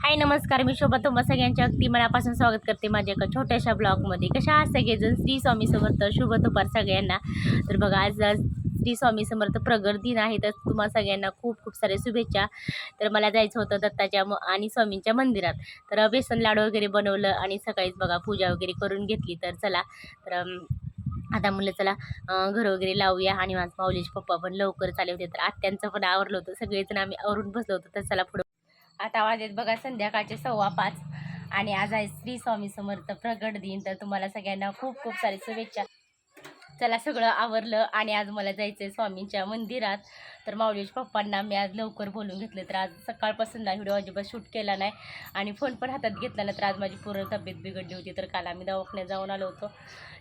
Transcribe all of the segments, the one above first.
हाय नमस्कार, मी शोभा तुम्हा सगळ्यांच्या अगदी मनापासून स्वागत करते माझ्या एका छोट्याशा ब्लॉगमध्ये. कशा आहात सगळेजण? श्री स्वामी समर्थ, शुभ दुपार सगळ्यांना. तर बघा आज श्री स्वामी समर्थ प्रगट दिन आहे, तर तुम्हा सगळ्यांना खूप खूप साऱ्या शुभेच्छा. तर मला जायचं होतं दत्ताच्या आणि स्वामींच्या मंदिरात. तर बेसन लाडू वगैरे बनवलं आणि सकाळीच बघा पूजा वगैरे करून घेतली. तर चला तर आता म्हणलं चला घर वगैरे लावूया. आणि माझं माऊलीचे पप्पा पण लवकर आले होते, तर आत्यांचं पण आवरलं होतं. सगळेजण आम्ही आवरून बसलो होतो. तर चला पुढं. आता वाजलेत बघा संध्याकाळचे 5:15 आणि आज आहे श्री स्वामी समर्थ प्रगट दिन. तर तुम्हाला सगळ्यांना खूप खूप सारी शुभेच्छा. चला सगळं आवरलं आणि आज मला जायचं आहे स्वामींच्या मंदिरात. तर माऊलीच्या पप्पांना मी आज लवकर बोलून घेतलं. तर आज सकाळपासून ना व्हिडिओ अजिबात शूट केला नाही आणि फोन पण हातात घेतला नाही. तर आज माझी पूर्ण तब्येत बिघडली होती. तर काल आम्ही दवाखान्यात जाऊन आलो होतो.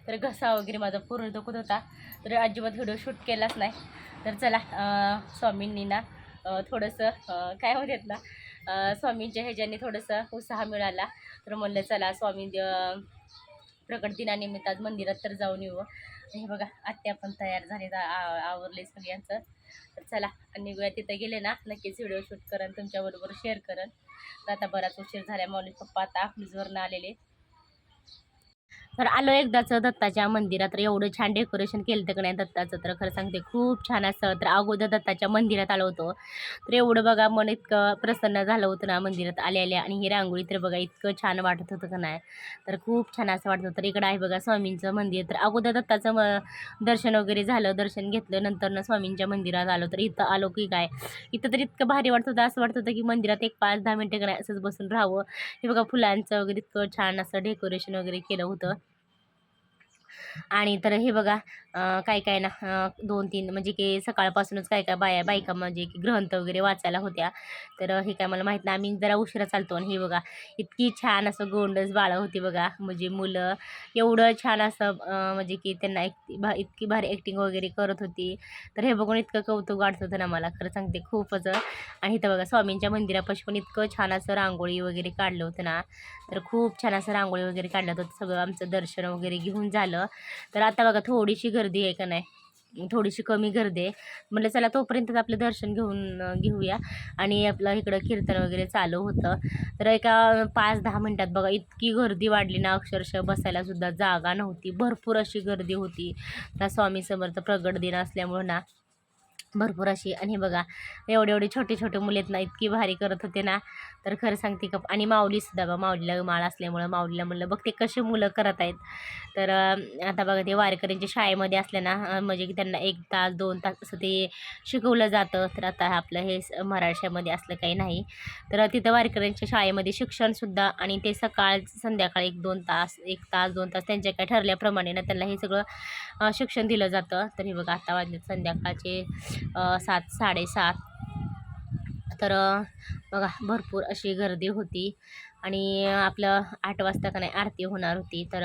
तर घसा वगैरे माझा पूर्ण दुखत होता, तर अजिबात व्हिडिओ शूट केलाच नाही. तर चला स्वामींनी ना थोडंसं काय म्हणतात ना स्वामींच्या ह्याच्याने थोडंसं उत्साह मिळाला. तर म्हणलं चला स्वामी प्रकट दिनानिमित्त आज मंदिरात तर जाऊन येऊ. हे बघा आत्या पण तयार झाले, आवरले सगळ्यांचं. तर चला निघूया. तिथं गेले ना नक्कीच व्हिडिओ शूट करेन, तुमच्याबरोबर शेअर करेन. तर आता बराच उशीर झाला. मौली पप्पा आता अकलूजवरून आलेले. तर आलो एकदाच दत्ताच्या मंदिरात. तर एवढं छान डेकोरेशन केलं होतं का नाही दत्ताचं, तर खरं सांगते खूप छान असं. तर अगोदर दत्ताच्या मंदिरात आलो होतो, तर एवढं बघा मन इतकं प्रसन्न झालं होतं ना मंदिरात आल्या आणि ही रांगोळी तर बघा इतकं छान वाटत होतं का नाही. तर खूप छान असं वाटत होतं. तर इकडं आहे बघा स्वामींचं मंदिर. तर अगोदर दत्ताचं दर्शन वगैरे झालं, दर्शन घेतलं, नंतर स्वामींच्या मंदिरात आलो. तर इथं आलो की काय, इथं तर इतकं भारी वाटत होतं, असं वाटत होतं की मंदिरात एक 5-10 मिनटं का नाही असंच बसून राहावं. हे बघा फुलांचं वगैरे इतकं छान असं डेकोरेशन वगैरे केलं होतं. आणि तर हे बघा काय काय ना 2-3 म्हणजे की सकाळपासूनच काय काय बायका म्हणजे की ग्रंथ वगैरे वाचायला होत्या. तर हे काय मला माहीत नाही, आम्ही जरा उशिरा चालतो. आणि हे बघा इतकी छान असं गोंडस बाळं होती बघा, म्हणजे मुलं एवढं छान असं म्हणजे की त्यांना इतकी भारी ॲक्टिंग वगैरे करत होती. तर हे बघून इतकं कौतुक वाटत होतं ना मला, खरं सांगते खूपच. आणि इथं बघा स्वामींच्या मंदिरापाशी पण इतकं छान असं रांगोळी वगैरे काढलं होतं ना. तर खूप छान असं रांगोळी वगैरे काढलं होतं. सगळं आमचं दर्शन वगैरे घेऊन झालं. तर आता बघा थोडीशी गर्दी आहे का नाही, थोडीशी कमी गर्दी आहे. म्हटलं चला तोपर्यंत आपलं दर्शन घेऊया. आणि आपलं इकडं कीर्तन वगैरे चालू होतं. तर एका 5-10 मिनटात बघा इतकी गर्दी वाढली ना, अक्षरशः बसायला सुद्धा जागा नव्हती. भरपूर अशी गर्दी होती. त्या स्वामी समर्थ प्रगट दिन असल्यामुळं ना भरपूर अशी. आणि बघा एवढे एवढे छोटे छोटे मुले आहेत ना, इतकी भारी करत होते ना. तर खरं सांगते का, आणि माऊलीसुद्धा बघा, माऊलीला माळ असल्यामुळं माऊलीला म्हणलं बघ ते कसे मुलं करत आहेत. तर आता बघा ते वारकऱ्यांच्या शाळेमध्ये असल्या ना म्हणजे की त्यांना 1 तास 2 तास असं ते शिकवलं जातं. तर आता आपलं हे मराठ्यामध्ये असलं काही नाही. तर तिथं वारकऱ्यांच्या शाळेमध्ये शिक्षणसुद्धा, आणि ते सकाळ संध्याकाळी 1-2 तास 1 तास 2 तास त्यांच्या काय ठरल्याप्रमाणे ना त्यांना हे सगळं शिक्षण दिलं जातं. तर हे बघा आता वाजले संध्याकाळचे 7-7:30. तर बघा भरपूर अशी गर्दी होती. आणि आपलं 8 वाजता का नाही आरती होणार होती. तर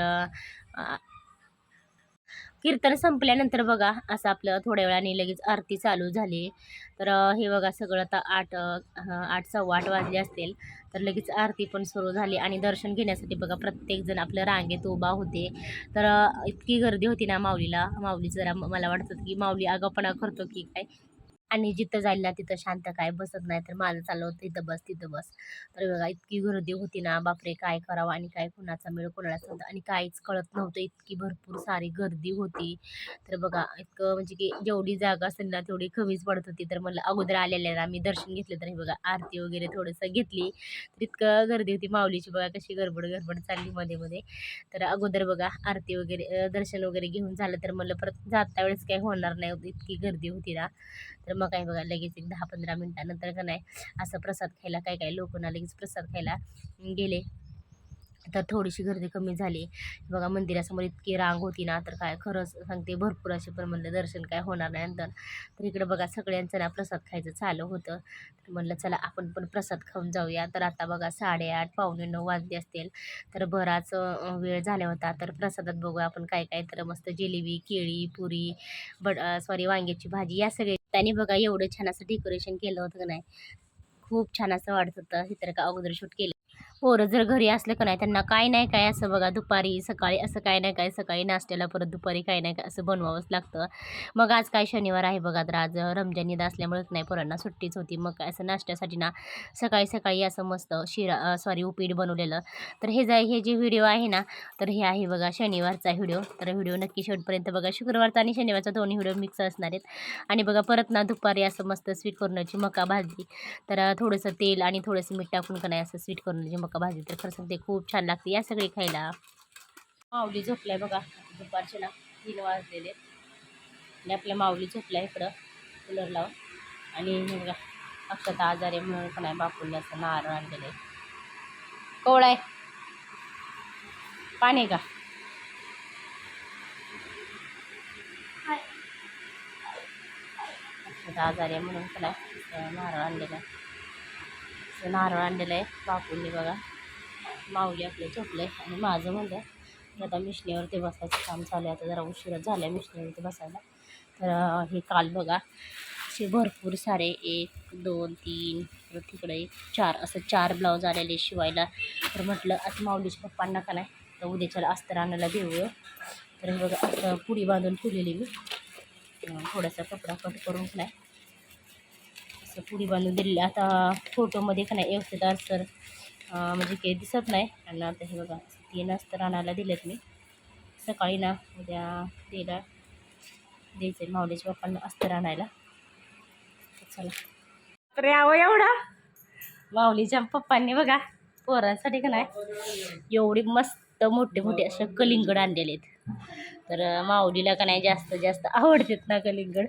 कीर्तन संपल्यानंतर बघा असं आपलं थोड्या वेळाने लगेच आरती चालू झाली. तर हे बघा सगळं आता 8 8:15 वाजले असतील. तर लगेच आरती पण सुरू झाली आणि दर्शन घेण्यासाठी बघा प्रत्येकजण आपल्या रांगेत उभा होते. तर इतकी गर्दी होती ना माऊली जरा मला वाटत होतं की माऊली आगाऊपणा करतो की काय. आणि जिथं जाईल ना तिथं शांत काय बसत नाही. तर माझं चाललं होतं इथं बस तिथं बस. तर बघा इतकी गर्दी होती ना, बापरे काय करावं आणि काय कुणाचा मेळ कोणालाच नव्हता आणि काहीच कळत नव्हतं, इतकी भरपूर सारी गर्दी होती. तर बघा इतकं म्हणजे की जेवढी जागा असेल ना तेवढी कमीच पडत होती. तर म्हणलं अगोदर आलेल्या आम्ही दर्शन घेतलं. तर हे बघा आरती वगैरे थोडंसं घेतली. तर इतकं गर्दी होती. माऊलीची बघा कशी गडबड गडबड चालली मध्ये मध्ये. तर अगोदर बघा आरती वगैरे दर्शन वगैरे घेऊन झालं. तर म्हणलं परत जाता वेळेस काही होणार नाही, इतकी गर्दी होती ना. तर मग काय बघा लगेच एक 10-15 मिनिटानंतर का नाही असं प्रसाद खायला काय लोक ना लगेच प्रसाद खायला गेले. तर थोडीशी गर्दी कमी झाली. बघा मंदिरासमोर इतकी रांग होती ना, तर काय खरंच सांगते भरपूर असे. पण म्हणलं दर्शन काय होणार नाही नंतर. तर इकडे बघा सगळ्यांचं ना प्रसाद खायचं चालू होतं. तर म्हणलं चला आपण पण प्रसाद खाऊन जाऊया. तर आता बघा 8:30 9:15 वाजले असतील. तर बराच वेळ झाला होता. तर प्रसादात बघूया आपण काय काय. तर मस्त जिलेबी, केळी, पुरी, सॉरी वांग्याची भाजी या सगळे. त्याने बघा एवढं छान असं डेकोरेशन केलं होतं का नाही, खूप छान असं वाटत होतं. हे तर का अगोदर शूट केलं. पोरं जर घरी असलं का नाही त्यांना काय नाही काय असं बघा दुपारी सकाळी असं काय नाही काय सकाळी नाश्त्याला परत दुपारी काय नाही काय असं बनवावंच लागतं. मग आज काय शनिवार आहे बघा तर आज रमजान ईद असल्यामुळे नाही पोरांना सुट्टीच होती. मग काय असं नाश्त्यासाठी ना सकाळी सकाळी असं मस्त शिरा सॉरी उपीट बनवलेलं. तर हे जे व्हिडिओ आहे ना तर हे आहे बघा शनिवारचा व्हिडिओ. तर व्हिडिओ नक्की शेवटपर्यंत बघा. शुक्रवारचा आणि शनिवारचा दोन्ही व्हिडिओ मिक्स असणार आहेत. आणि बघा परत ना दुपारी असं मस्त स्वीट कॉर्नरची मका भाजली. तर थोडंसं तेल आणि थोडंसं मीठ टाकून का नाही असं स्वीट कॉर्नरची मका भाजी तर खरं सांगते खूप छान लागते. या सगळी खायला. माऊली झोपलाय बघा दुपारचे ना 3 वाजलेले आणि आपल्या माऊली झोपल्या इकडं कूलर लावून. आणि हे बघा अक्षता आजारी म्हणून का नाही बापूंनी असं नारळ आणलेलं आहे. कोवळा आहे पाणी आहे का? अक्षता आजारी आहे म्हणून का नाही नारळ आणलेलं आहे. असं नारळ आणलेलं आहे बापूंनी बघा. माऊली आपलं झोपलं आहे आणि माझं म्हणलं आता मिशनीवरती बसायचं काम चालू आहे. आता जरा उशिरा झाला आहे मिशनीवरती बसायला. तर हे काल बघा असे भरपूर सारे 1 2 3 परत तिकडे 1 4 असं 4 ब्लाऊज आलेले शिवायला. तर म्हटलं आता माऊलीच्या पप्पांना का नाही तर उद्याच्याला अस्तर आणायला देऊया. तर हे बघा असं पुडी बांधून ठेवलेली मी. थोडासा कपडा कट करून नाही असं पुडी बांधून दिलेली. आता फोटोमध्ये का नाही व्यवस्थित अस्तर म्हणजे काही दिसत नाही. आणि आता हे बघा 3 अस्तर आणायला दिलेत मी. सकाळी ना उद्या द्यायचं आहे माऊलीच्या पप्पांना अस्तर आणायला. चला तर यावं एवढा माऊलीच्या पप्पांनी बघा पोरांसाठी का नाही एवढी मस्त मोठे मोठे असे कलिंगड आणलेले आहेत. तर माऊलीला का नाही जास्त जास्त आवडतात ना कलिंगड.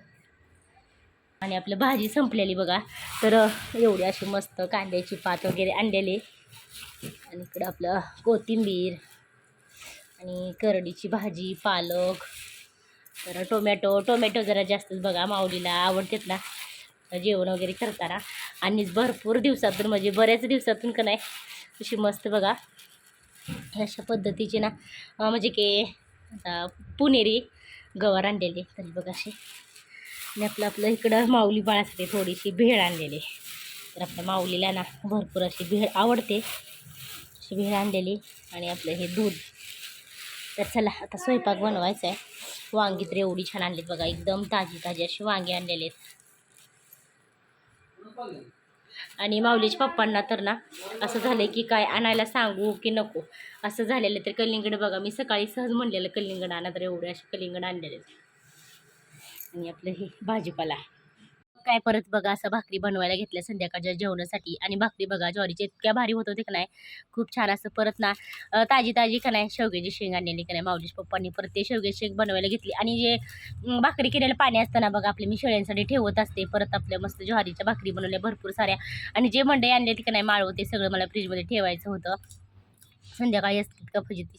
आणि आपलं भाजी संपलेली बघा. तर एवढी अशी मस्त कांद्याची पात वगैरे आणलेली. आणि इकडं आपलं कोथिंबीर आणि करडीची भाजी पालक. तर टोमॅटो जरा जास्तच बघा माऊलीला आवडतात ना जेवण वगैरे करताना. आणि भरपूर दिवसातून म्हणजे बऱ्याच दिवसातून का नाही अशी मस्त बघा अशा पद्धतीची ना म्हणजे की आता पुणेरी गवार आणलेली. तरी बघा अशी. आणि आपलं इकडं माऊली बाळासाठी थोडीशी भेळ आणलेली. तर आपल्या माऊलीला ना भरपूर अशी भेळ आवडते. अशी भेळ आणलेली आणि आपलं हे दूध. तर चला आता स्वयंपाक बनवायचा आहे. वांगी तर एवढी छान आणलीत बघा एकदम ताजी ताजी अशी वांगी आणलेली आहेत. आणि माऊलीच्या पप्पांना तर ना असं झालं की काय आणायला सांगू की नको असं झालेलं. तर कलिंगड बघा मी सकाळी सहज म्हणलेलं कलिंगड आणा. तर एवढे असे कलिंगड आणलेले. आणि आपलं हे भाजीपाला काय परत बघा असं भाकरी बनवायला घेतल्या संध्याकाळच्या जेवणासाठी. आणि भाकरी बघा ज्वारीच्या इतक्या भारी होत होते का नाही खूप छान. असं परत ना ताजी ताजी का नाही शेवग्याची शेंग आणलेली का नाही माऊलीच्या पप्पांनी परत ते शेवग्याची शेंग बनवायला घेतली. आणि जे भाकरी केलेलं पाणी असताना बघा आपले मी शेळ्यांसाठी ठेवत असते. परत आपल्या मस्त ज्वारीच्या भाकरी बनवल्या भरपूर साऱ्या. आणि जे मंडई आणले ते का नाही माळव ते सगळं मला फ्रीजमध्ये ठेवायचं होतं. संध्याकाळी असतात का फजिती.